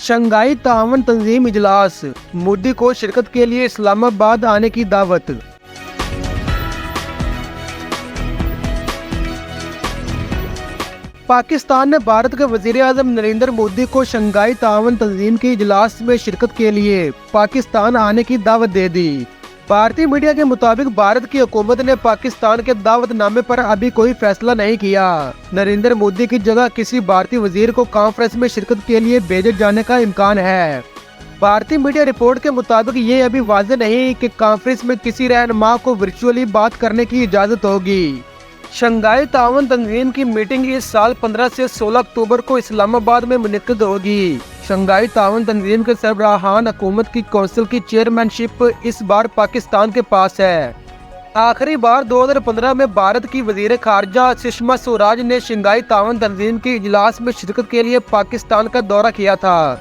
Shanghai تعاون تنظیم اجلاس، مودی کو شرکت کے لیے اسلام آباد آنے کی دعوت۔ پاکستان نے بھارت کے وزیر اعظم نریندر مودی کو شنگھائی تعاون تنظیم کے اجلاس میں شرکت کے لیے پاکستان آنے کی دعوت دے دی۔ بھارتی میڈیا کے مطابق بھارت کی حکومت نے پاکستان کے دعوت نامے پر ابھی کوئی فیصلہ نہیں کیا۔ نریندر مودی کی جگہ کسی بھارتی وزیر کو کانفرنس میں شرکت کے لیے بھیجے جانے کا امکان ہے۔ بھارتی میڈیا رپورٹ کے مطابق یہ ابھی واضح نہیں کہ کانفرنس میں کسی رہنما کو ورچوئلی بات کرنے کی اجازت ہوگی۔ شنگھائی تعاون تنظیم کی میٹنگ اس سال 15 سے 16 اکتوبر کو اسلام آباد میں منعقد ہوگی۔ شنگھائی تعاون تنظیم کے سربراہان حکومت کی کونسل کی چیئرمین شپ اس بار پاکستان کے پاس ہے۔ آخری بار 2015 میں بھارت کی وزیر خارجہ سشما سوراج نے شنگھائی تعاون تنظیم کے اجلاس میں شرکت کے لیے پاکستان کا دورہ کیا تھا۔